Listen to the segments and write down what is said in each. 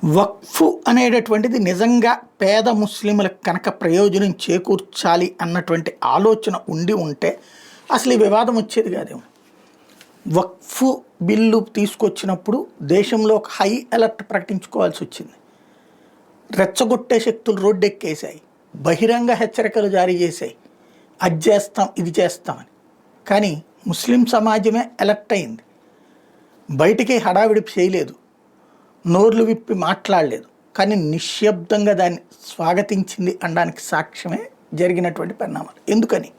వక్ఫ్ అనేటటువంటిది నిజంగా పేద ముస్లింలకు కనుక ప్రయోజనం చేకూర్చాలి అన్నటువంటి ఆలోచన ఉంటే అసలు ఈ వివాదం వచ్చేది కాదేమో. వక్ఫ్ బిల్లు తీసుకొచ్చినప్పుడు దేశంలో ఒక హై అలర్ట్ ప్రకటించుకోవాల్సి వచ్చింది. రెచ్చగొట్టే శక్తులు రోడ్డెక్కేశాయి, బహిరంగ హెచ్చరికలు జారీ చేశాయి, అది చేస్తాం ఇది చేస్తామని. కానీ ముస్లిం సమాజమే అలర్ట్ అయింది, బయటికి హడావిడి చేయలేదు, నోర్లు విప్పి మాట్లాడలేదు, కానీ నిశ్శబ్దంగా దాన్ని స్వాగతించింది అనడానికి సాక్ష్యమే జరిగినటువంటి పరిణామాలు. ఎందుకని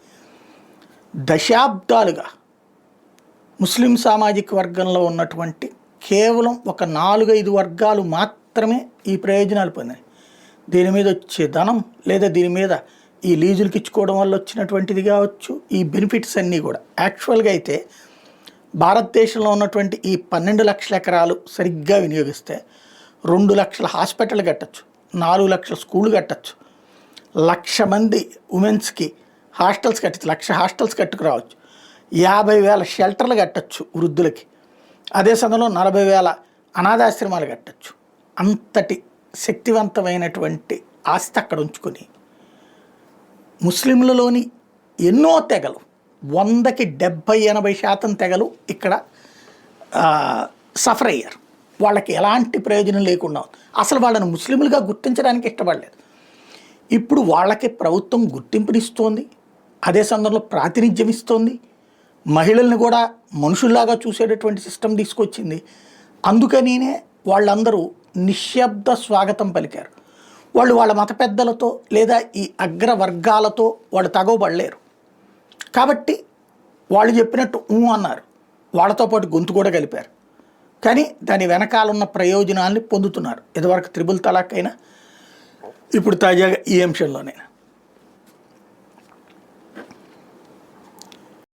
దశాబ్దాలుగా ముస్లిం సామాజిక వర్గంలో ఉన్నటువంటి కేవలం ఒక 4-5 వర్గాలు మాత్రమే ఈ ప్రయోజనాలు పొందాయి. దీని మీద వచ్చే ధనం లేదా దీని మీద ఈ లీజులకి ఇచ్చుకోవడం వల్ల వచ్చినటువంటిది కావచ్చు, ఈ బెనిఫిట్స్ అన్నీ కూడా యాక్చువల్గా అయితే భారతదేశంలో ఉన్నటువంటి ఈ 12 లక్షల ఎకరాలు సరిగ్గా వినియోగిస్తే 2 లక్షల హాస్పిటల్ కట్టచ్చు, 4 లక్షల స్కూళ్ళు కట్టచ్చు, 1,00,000 మంది ఉమెన్స్కి హాస్టల్స్ కట్టచ్చు, 1,00,000 హాస్టల్స్ కట్టుకురావచ్చు, 50,000 షెల్టర్లు కట్టచ్చు వృద్ధులకి, అదే సమయంలో 40,000 అనాథాశ్రమాలు కట్టచ్చు. అంతటి శక్తివంతమైనటువంటి ఆస్తి అక్కడ ఉంచుకొని ముస్లింలలోని ఎన్నో తెగలు 100కి 70-80% తెగలు ఇక్కడ సఫర్ అయ్యారు. వాళ్ళకి ఎలాంటి ప్రయోజనం లేకుండా అసలు వాళ్ళని ముస్లింలుగా గుర్తించడానికి ఇష్టపడలేదు. ఇప్పుడు వాళ్ళకి ప్రభుత్వం గుర్తింపునిస్తోంది, అదే సందర్భంలో ప్రాతినిధ్యం ఇస్తోంది, మహిళల్ని కూడా మనుషుల్లాగా చూసేటటువంటి సిస్టమ్ తీసుకొచ్చింది. అందుకనినే వాళ్ళందరూ నిశ్శబ్ద స్వాగతం పలికారు. వాళ్ళు వాళ్ళ మత పెద్దలతో లేదా ఈ అగ్రవర్గాలతో వాళ్ళు తగవబడలేరు కాబట్టి వాళ్ళు చెప్పినట్టు అన్నారు, వాళ్ళతో పాటు గొంతు కూడా కలిపారు. కానీ దాని వెనకాలన్న ప్రయోజనాల్ని పొందుతున్నారు. ఇదివరకు త్రిబుల్ తలాక్ అయినా ఇప్పుడు తాజాగా ఈ అంశంలోనే.